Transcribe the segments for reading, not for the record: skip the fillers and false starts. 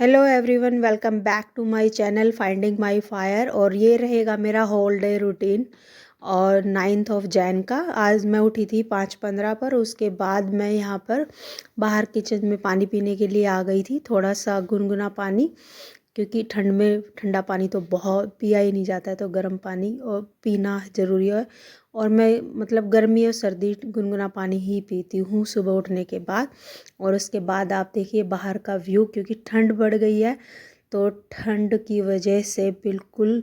Hello everyone, welcome back to my channel finding my fire. और ये रहेगा मेरा होल डे रूटीन। और 9 जैन का आज मैं उठी थी 5:15 पर। उसके बाद मैं यहाँ पर बाहर किचन में पानी पीने के लिए आ गई थी, थोड़ा सा गुनगुना पानी, क्योंकि ठंड में ठंडा पानी तो बहुत पिया ही नहीं जाता है, तो गर्म पानी और पीना ज़रूरी है। और मैं मतलब गर्मी और सर्दी गुनगुना पानी ही पीती हूँ सुबह उठने के बाद। और उसके बाद आप देखिए बाहर का व्यू, क्योंकि ठंड बढ़ गई है तो ठंड की वजह से बिल्कुल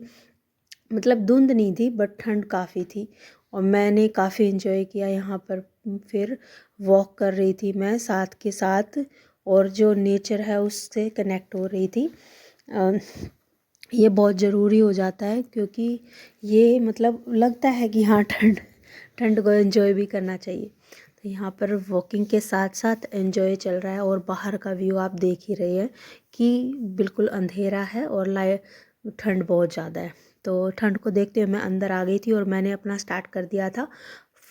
मतलब धुंध नहीं थी, बट ठंड काफ़ी थी। और मैंने काफ़ी इन्जॉय किया यहाँ पर। फिर वॉक कर रही थी मैं साथ के साथ, और जो नेचर है उससे कनेक्ट हो रही थी। ये बहुत ज़रूरी हो जाता है, क्योंकि ये मतलब लगता है कि हाँ ठंड ठंड को एंजॉय भी करना चाहिए। तो यहाँ पर वॉकिंग के साथ साथ एंजॉय चल रहा है। और बाहर का व्यू आप देख ही रहे हैं कि बिल्कुल अंधेरा है और लाइट, ठंड बहुत ज़्यादा है। तो ठंड को देखते हुए मैं अंदर आ गई थी और मैंने अपना स्टार्ट कर दिया था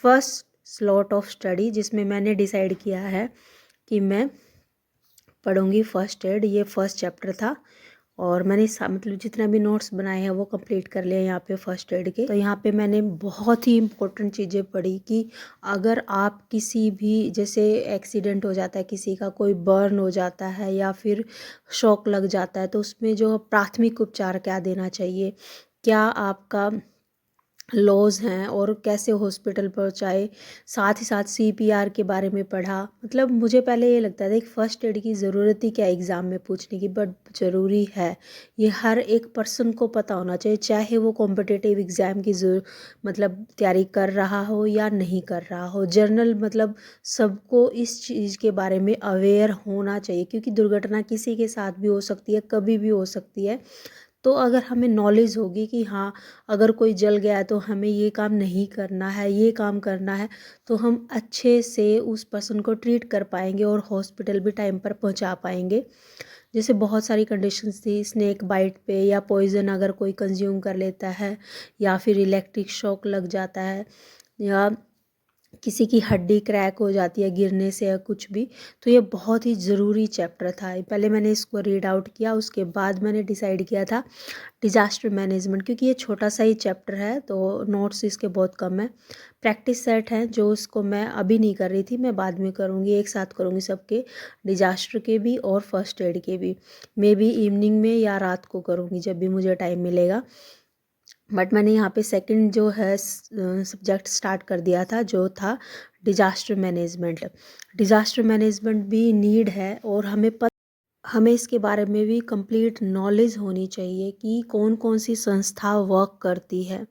फर्स्ट स्लॉट ऑफ स्टडी, जिसमें मैंने डिसाइड किया है कि मैं पढ़ूंगी फर्स्ट एड। ये फर्स्ट चैप्टर था और मैंने मतलब जितना भी नोट्स बनाए हैं वो कंप्लीट कर लिया यहाँ पे फर्स्ट एड के। तो यहाँ पे मैंने बहुत ही इम्पोर्टेंट चीज़ें पढ़ी कि अगर आप किसी भी, जैसे एक्सीडेंट हो जाता है किसी का, कोई बर्न हो जाता है या फिर शॉक लग जाता है, तो उसमें जो प्राथमिक उपचार क्या देना चाहिए, क्या आपका लॉज हैं और कैसे हॉस्पिटल पहुंचाए। साथ ही साथ सीपीआर के बारे में पढ़ा। मतलब मुझे पहले ये लगता था कि फ़र्स्ट एड की ज़रूरत ही क्या एग्ज़ाम में पूछने की, बट ज़रूरी है। ये हर एक पर्सन को पता होना चाहिए, चाहे वो कॉम्पिटिटिव एग्ज़ाम की मतलब तैयारी कर रहा हो या नहीं कर रहा हो। जर्नल मतलब सबको इस चीज़ के बारे में अवेयर होना चाहिए, क्योंकि दुर्घटना किसी के साथ भी हो सकती है, कभी भी हो सकती है। तो अगर हमें नॉलेज होगी कि हाँ अगर कोई जल गया है तो हमें ये काम नहीं करना है, ये काम करना है, तो हम अच्छे से उस पर्सन को ट्रीट कर पाएंगे और हॉस्पिटल भी टाइम पर पहुंचा पाएंगे। जैसे बहुत सारी कंडीशंस थी, स्नेक बाइट पे या पॉइजन अगर कोई कंज्यूम कर लेता है, या फिर इलेक्ट्रिक शॉक लग जाता है, या किसी की हड्डी क्रैक हो जाती है गिरने से या कुछ भी। तो ये बहुत ही ज़रूरी चैप्टर था। पहले मैंने इसको रीड आउट किया, उसके बाद मैंने डिसाइड किया था डिज़ास्टर मैनेजमेंट, क्योंकि ये छोटा सा ही चैप्टर है तो नोट्स इसके बहुत कम है। प्रैक्टिस सेट हैं जो उसको मैं अभी नहीं कर रही थी, मैं बाद में करूँगी, एक साथ करूँगी सबके, डिज़ास्टर के भी और फर्स्ट एड के भी। मे बी इवनिंग में या रात को करूँगी जब भी मुझे टाइम मिलेगा। बट मैंने यहाँ पे सेकंड जो है सब्जेक्ट स्टार्ट कर दिया था, जो था डिज़ास्टर मैनेजमेंट। डिज़ास्टर मैनेजमेंट भी नीड है और हमें इसके बारे में भी कंप्लीट नॉलेज होनी चाहिए कि कौन कौन सी संस्था वर्क करती है,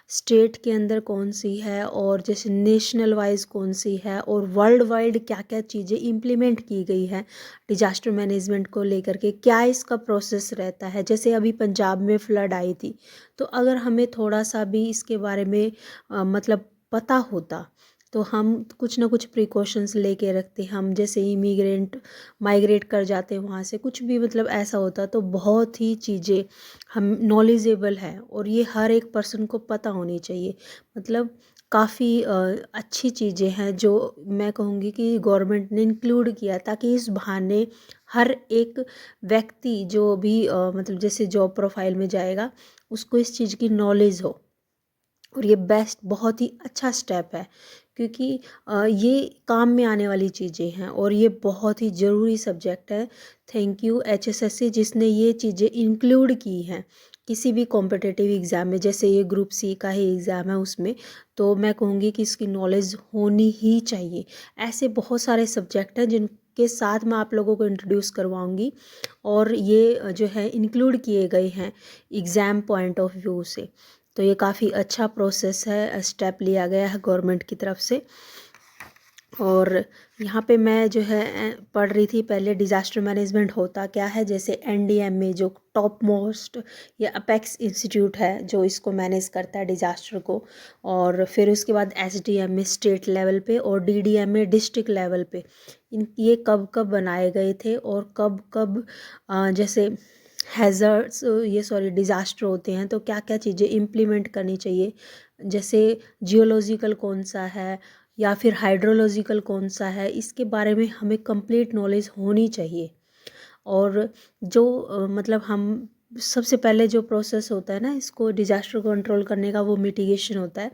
स्टेट के अंदर कौन सी है, और जैसे नेशनल वाइज कौन सी है, और वर्ल्ड वाइड क्या क्या चीज़ें इम्प्लीमेंट की गई है डिजास्टर मैनेजमेंट को लेकर के, क्या इसका प्रोसेस रहता है। जैसे अभी पंजाब में फ्लड आई थी, तो अगर हमें थोड़ा सा भी इसके बारे में मतलब पता होता तो हम कुछ ना कुछ प्रिकॉशंस लेके रखते। हम जैसे इमिग्रेंट माइग्रेट कर जाते हैं वहाँ से, कुछ भी मतलब ऐसा होता, तो बहुत ही चीज़ें हम नॉलेजेबल है और ये हर एक पर्सन को पता होनी चाहिए। मतलब काफ़ी अच्छी चीज़ें हैं जो मैं कहूँगी कि गवर्नमेंट ने इंक्लूड किया, ताकि इस बहाने हर एक व्यक्ति जो भी मतलब जैसे जॉब प्रोफाइल में जाएगा उसको इस चीज़ की नॉलेज हो। और ये बेस्ट बहुत ही अच्छा स्टेप है, क्योंकि ये काम में आने वाली चीज़ें हैं और ये बहुत ही ज़रूरी सब्जेक्ट है। थैंक यू एचएसएससी जिसने ये चीज़ें इंक्लूड की हैं किसी भी कॉम्पिटिटिव एग्ज़ाम में। जैसे ये ग्रुप सी का ही एग्ज़ाम है उसमें, तो मैं कहूँगी कि इसकी नॉलेज होनी ही चाहिए। ऐसे बहुत सारे सब्जेक्ट हैं जिनके साथ मैं आप लोगों को इंट्रोड्यूस करवाऊँगी, और ये जो है इंक्लूड किए गए हैं एग्ज़ाम पॉइंट ऑफ व्यू से। तो ये काफ़ी अच्छा प्रोसेस है, स्टेप लिया गया है गवर्नमेंट की तरफ से। और यहाँ पे मैं जो है पढ़ रही थी पहले डिज़ास्टर मैनेजमेंट होता क्या है। जैसे एनडीएमए जो टॉप मोस्ट या अपेक्स इंस्टीट्यूट है जो इसको मैनेज करता है डिज़ास्टर को, और फिर उसके बाद एसडीएमए स्टेट लेवल पे और डीडीएमए डिस्ट्रिक्ट लेवल पे, ये कब कब बनाए गए थे और कब कब जैसे हैज़र्ड्स ये सॉरी डिज़ास्टर होते हैं तो क्या क्या चीज़ें इम्प्लीमेंट करनी चाहिए। जैसे जियोलॉजिकल कौन सा है या फिर हाइड्रोलॉजिकल कौन सा है, इसके बारे में हमें कंप्लीट नॉलेज होनी चाहिए। और जो मतलब हम सबसे पहले जो प्रोसेस होता है ना इसको डिजास्टर कंट्रोल करने का, वो मिटिगेशन होता है।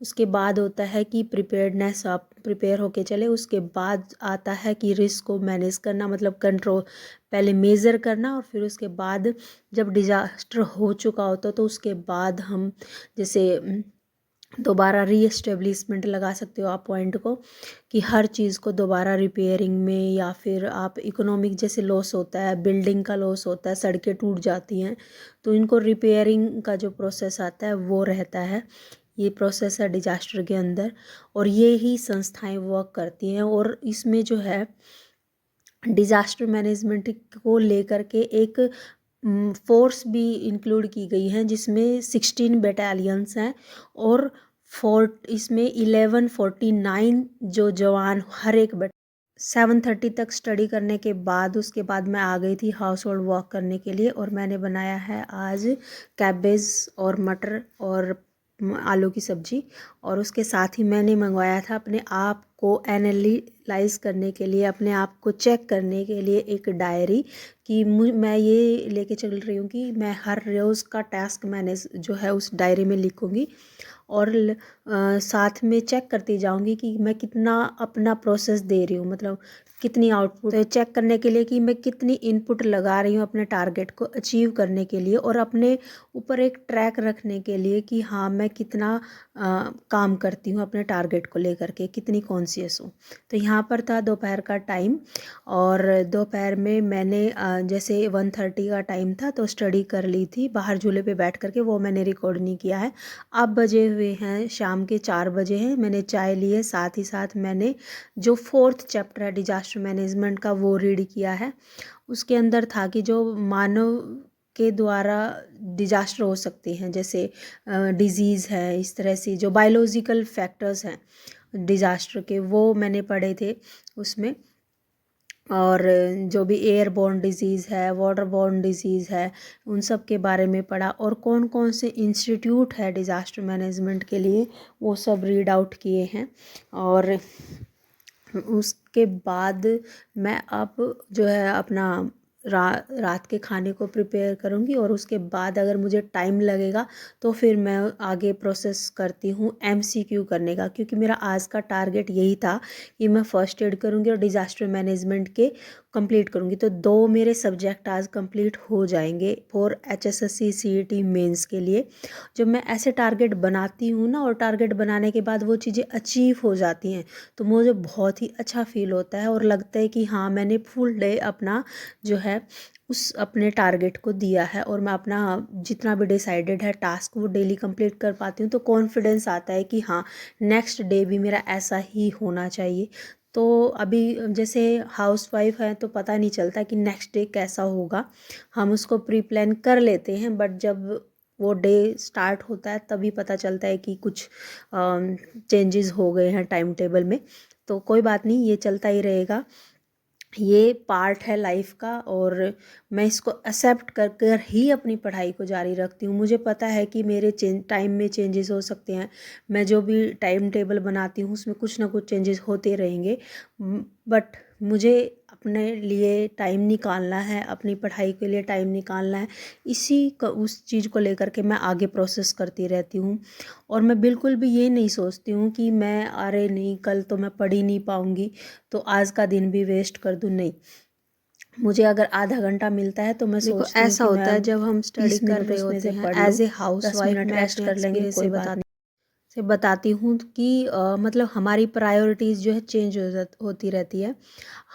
उसके बाद होता है कि प्रिपेयर्डनेस, आप प्रिपेयर होके चले। उसके बाद आता है कि रिस्क को मैनेज करना, मतलब कंट्रोल, पहले मेज़र करना, और फिर उसके बाद जब डिजास्टर हो चुका होता तो उसके बाद हम जैसे दोबारा री एस्टेब्लिशमेंट लगा सकते हो आप पॉइंट को, कि हर चीज़ को दोबारा रिपेयरिंग में, या फिर आप इकोनॉमिक जैसे लॉस होता है, बिल्डिंग का लॉस होता है, सड़कें टूट जाती हैं, तो इनको रिपेयरिंग का जो प्रोसेस आता है वो रहता है। ये प्रोसेस है डिजास्टर के अंदर, और ये ही संस्थाएं वर्क करती हैं। और इसमें जो है डिजास्टर मैनेजमेंट को लेकर के एक फोर्स भी इंक्लूड की गई हैं, जिसमें 16 बटालियंस हैं, और इसमें 1149 जो जवान हर एक 7:30 तक स्टडी करने के बाद उसके बाद मैं आ गई थी हाउस होल्ड वर्क करने के लिए। और मैंने बनाया है आज कैबेज और मटर और आलू की सब्जी। और उसके साथ ही मैंने मंगवाया था अपने आप को एनालाइज करने के लिए, अपने आप को चेक करने के लिए एक डायरी, कि मैं ये लेके चल रही हूँ कि मैं हर रोज़ का टास्क मैंने जो है उस डायरी में लिखूँगी, और साथ में चेक करती जाऊंगी कि मैं कितना अपना प्रोसेस दे रही हूँ, मतलब कितनी आउटपुट, तो चेक करने के लिए कि मैं कितनी इनपुट लगा रही हूँ अपने टारगेट को अचीव करने के लिए, और अपने ऊपर एक ट्रैक रखने के लिए कि हाँ मैं कितना काम करती हूँ अपने टारगेट को लेकर के, कितनी कॉन्शियस हूँ। तो यहाँ पर था दोपहर का टाइम, और दोपहर में मैंने जैसे 1:30 का टाइम था तो स्टडी कर ली थी बाहर झूले पे बैठ करके, वो मैंने रिकॉर्ड नहीं किया है। अब बजे हुए हैं शाम के 4 बजे हैं। मैंने चाय ली है, साथ ही साथ मैंने जो 4th चैप्टर है डिजास्टर मैनेजमेंट का वो रीड किया है। उसके अंदर था कि जो मानव के द्वारा डिजास्टर हो सकते हैं, जैसे डिजीज़ है, इस तरह से जो बायोलॉजिकल फैक्टर्स हैं डिजास्टर के, वो मैंने पढ़े थे उसमें। और जो भी एयरबोर्न डिजीज़ है, वाटरबोर्न डिजीज़ है, उन सब के बारे में पढ़ा। और कौन कौन से इंस्टीट्यूट है डिज़ास्टर मैनेजमेंट के लिए, वो सब रीड आउट किए हैं। और उसके बाद मैं अब जो है अपना रात के खाने को प्रिपेयर करूँगी, और उसके बाद अगर मुझे टाइम लगेगा तो फिर मैं आगे प्रोसेस करती हूँ एमसीक्यू करने का, क्योंकि मेरा आज का टारगेट यही था कि मैं फ़र्स्ट एड करूँगी और डिज़ास्टर मैनेजमेंट के कंप्लीट करूँगी। तो 2 मेरे सब्जेक्ट आज कंप्लीट हो जाएंगे फॉर HSSC CET मेंस के लिए। जब मैं ऐसे टारगेट बनाती हूँ ना, और टारगेट बनाने के बाद वो चीज़ें अचीव हो जाती हैं, तो मुझे बहुत ही अच्छा फील होता है, और लगता है कि हाँ मैंने फुल डे अपना जो है उस अपने टारगेट को दिया है, और मैं अपना जितना भी डिसाइडेड है टास्क वो डेली कंप्लीट कर पाती हूँ। तो कॉन्फिडेंस आता है कि हाँ नेक्स्ट डे भी मेरा ऐसा ही होना चाहिए। तो अभी जैसे हाउस वाइफ है तो पता नहीं चलता कि नेक्स्ट डे कैसा होगा, हम उसको प्री प्लान कर लेते हैं, बट जब वो डे स्टार्ट होता है तभी पता चलता है कि कुछ चेंजेस हो गए हैं टाइम टेबल में। तो कोई बात नहीं, ये चलता ही रहेगा, ये पार्ट है लाइफ का, और मैं इसको एक्सेप्ट कर कर ही अपनी पढ़ाई को जारी रखती हूँ। मुझे पता है कि मेरे टाइम में चेंजेस हो सकते हैं, मैं जो भी टाइम टेबल बनाती हूँ उसमें कुछ ना कुछ चेंजेस होते रहेंगे, बट मुझे अपने लिए टाइम निकालना है, अपनी पढ़ाई के लिए टाइम निकालना है। उस चीज़ को लेकर के मैं आगे प्रोसेस करती रहती हूँ। और मैं बिल्कुल भी ये नहीं सोचती हूँ कि मैं अरे नहीं कल तो मैं पढ़ ही नहीं पाऊँगी तो आज का दिन भी वेस्ट कर दूँ, नहीं। मुझे अगर आधा घंटा मिलता है तो मैं सोचती हूँ ऐसा कि होता है मैं जब हम स्टडी 30 कर मिनट रहे उसमें होते से हैं पढ़ लूँ, as a house 10 wife, minute मैं रेस्ट अपने कर लेंगे, एक्सपीरियंस कोई बात नहीं। से बताती हूँ कि मतलब हमारी प्रायोरिटीज़ जो है चेंज होती रहती है।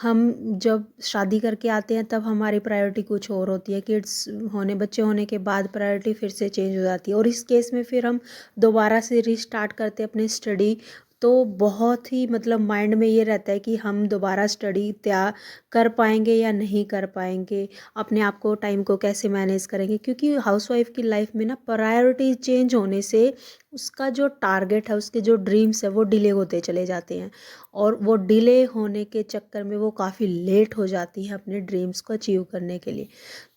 हम जब शादी करके आते हैं तब हमारी प्रायोरिटी कुछ और होती है, किड्स होने बच्चे होने के बाद प्रायोरिटी फिर से चेंज हो जाती है, और इस केस में फिर हम दोबारा से रिस्टार्ट करते हैं अपनी स्टडी। तो बहुत ही मतलब माइंड में ये रहता है कि हम दोबारा स्टडी तैयार कर पाएंगे या नहीं कर पाएंगे, अपने आप को टाइम को कैसे मैनेज करेंगे, क्योंकि हाउसवाइफ की लाइफ में ना प्रायोरिटी चेंज होने से उसका जो टारगेट है, उसके जो ड्रीम्स है वो डिले होते चले जाते हैं, और वो डिले होने के चक्कर में वो काफ़ी लेट हो जाती है अपने ड्रीम्स को अचीव करने के लिए।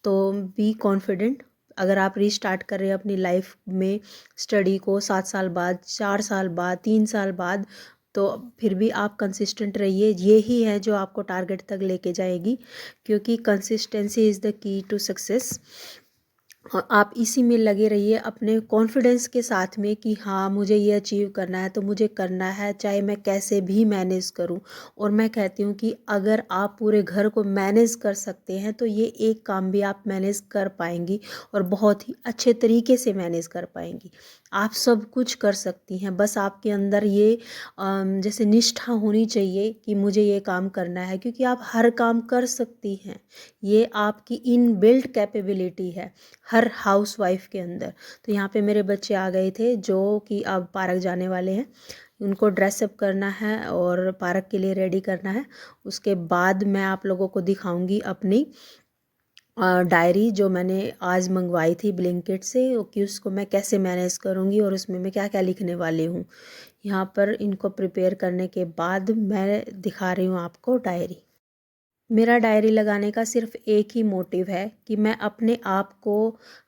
तो बी कॉन्फिडेंट, अगर आप रीस्टार्ट कर रहे हैं अपनी लाइफ में स्टडी को 7 साल बाद, 4 साल बाद, 3 साल बाद, तो फिर भी आप कंसिस्टेंट रहिए, ये ही है जो आपको टारगेट तक लेके जाएगी, क्योंकि consistency is the key to success. और आप इसी में लगे रहिए अपने कॉन्फिडेंस के साथ में कि हाँ मुझे ये अचीव करना है तो मुझे करना है, चाहे मैं कैसे भी मैनेज करूँ। और मैं कहती हूँ कि अगर आप पूरे घर को मैनेज कर सकते हैं तो ये एक काम भी आप मैनेज कर पाएंगी और बहुत ही अच्छे तरीके से मैनेज कर पाएंगी। आप सब कुछ कर सकती हैं, बस आपके अंदर ये जैसे निष्ठा होनी चाहिए कि मुझे ये काम करना है, क्योंकि आप हर काम कर सकती हैं। ये आपकी इनबिल्ट कैपेबिलिटी है हर हाउसवाइफ के अंदर। तो यहाँ पे मेरे बच्चे आ गए थे जो कि अब पार्क जाने वाले हैं, उनको ड्रेसअप करना है और पार्क के लिए रेडी करना है। उसके बाद मैं आप लोगों को दिखाऊंगी अपनी डायरी जो मैंने आज मंगवाई थी ब्लिंकिट से, कि उसको मैं कैसे मैनेज करूँगी और उसमें मैं क्या क्या लिखने वाली हूँ। यहाँ पर इनको प्रिपेयर करने के बाद मैं दिखा रही हूँ आपको डायरी। मेरा डायरी लगाने का सिर्फ एक ही मोटिव है कि मैं अपने आप को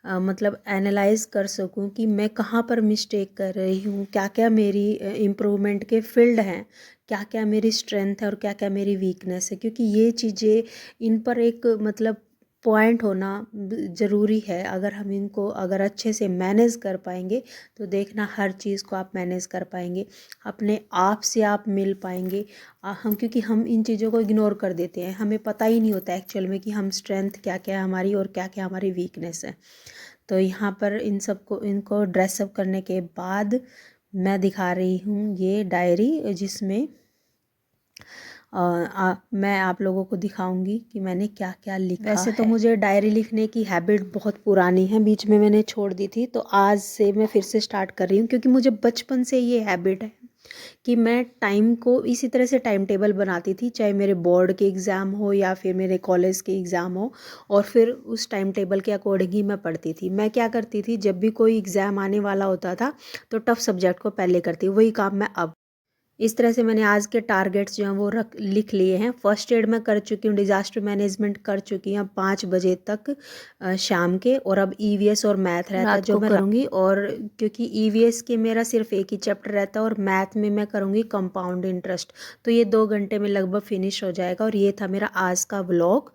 मतलब एनालाइज कर सकूं कि मैं कहाँ पर मिस्टेक कर रही हूँ, क्या क्या मेरी इम्प्रूवमेंट के फील्ड हैं, क्या क्या मेरी स्ट्रेंथ है और क्या क्या मेरी वीकनेस है। क्योंकि ये चीज़ें, इन पर एक मतलब पॉइंट होना ज़रूरी है। अगर हम इनको अगर अच्छे से मैनेज कर पाएंगे तो देखना हर चीज़ को आप मैनेज कर पाएंगे, अपने आप से आप मिल पाएंगे। हम क्योंकि हम इन चीज़ों को इग्नोर कर देते हैं, हमें पता ही नहीं होता एक्चुअल में कि हम स्ट्रेंथ क्या क्या है हमारी और क्या क्या हमारी वीकनेस है। तो यहाँ पर इन सबको इनको ड्रेसअप करने के बाद मैं दिखा रही हूँ ये डायरी, जिसमें मैं आप लोगों को दिखाऊंगी कि मैंने क्या क्या लिखा। वैसे तो मुझे डायरी लिखने की हैबिट बहुत पुरानी है, बीच में मैंने छोड़ दी थी, तो आज से मैं फिर से स्टार्ट कर रही हूँ, क्योंकि मुझे बचपन से ये हैबिट है कि मैं टाइम को इसी तरह से टाइम टेबल बनाती थी, चाहे मेरे बोर्ड के एग्ज़ाम हो या फिर मेरे कॉलेज के एग्ज़ाम हो, और फिर उस टाइम टेबल के अकॉर्डिंग ही मैं पढ़ती थी। मैं क्या करती थी, जब भी कोई एग्ज़ाम आने वाला होता था तो टफ सब्जेक्ट को पहले करती, वही काम मैं अब इस तरह से मैंने आज के टारगेट्स जो हैं वो लिख लिए हैं। फर्स्ट एड मैं कर चुकी हूँ, डिज़ास्टर मैनेजमेंट कर चुकी हूँ 5 बजे तक शाम के, और अब ईवीएस और मैथ रहता है जो मैं करूँगी। और क्योंकि ईवीएस के मेरा सिर्फ एक ही चैप्टर रहता है और मैथ में मैं करूँगी कंपाउंड इंटरेस्ट, तो ये 2 घंटे में लगभग फिनिश हो जाएगा। और ये था मेरा आज का vlog.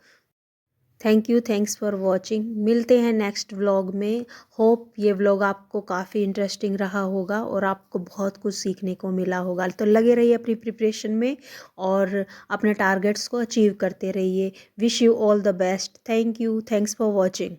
Thank you, thanks for watching. मिलते हैं नेक्स्ट व्लॉग में। होप ये व्लॉग आपको काफ़ी इंटरेस्टिंग रहा होगा और आपको बहुत कुछ सीखने को मिला होगा। तो लगे रहिए अपनी प्रिपरेशन में और अपने टारगेट्स को अचीव करते रहिए। Wish you all the best. Thank you, thanks for watching.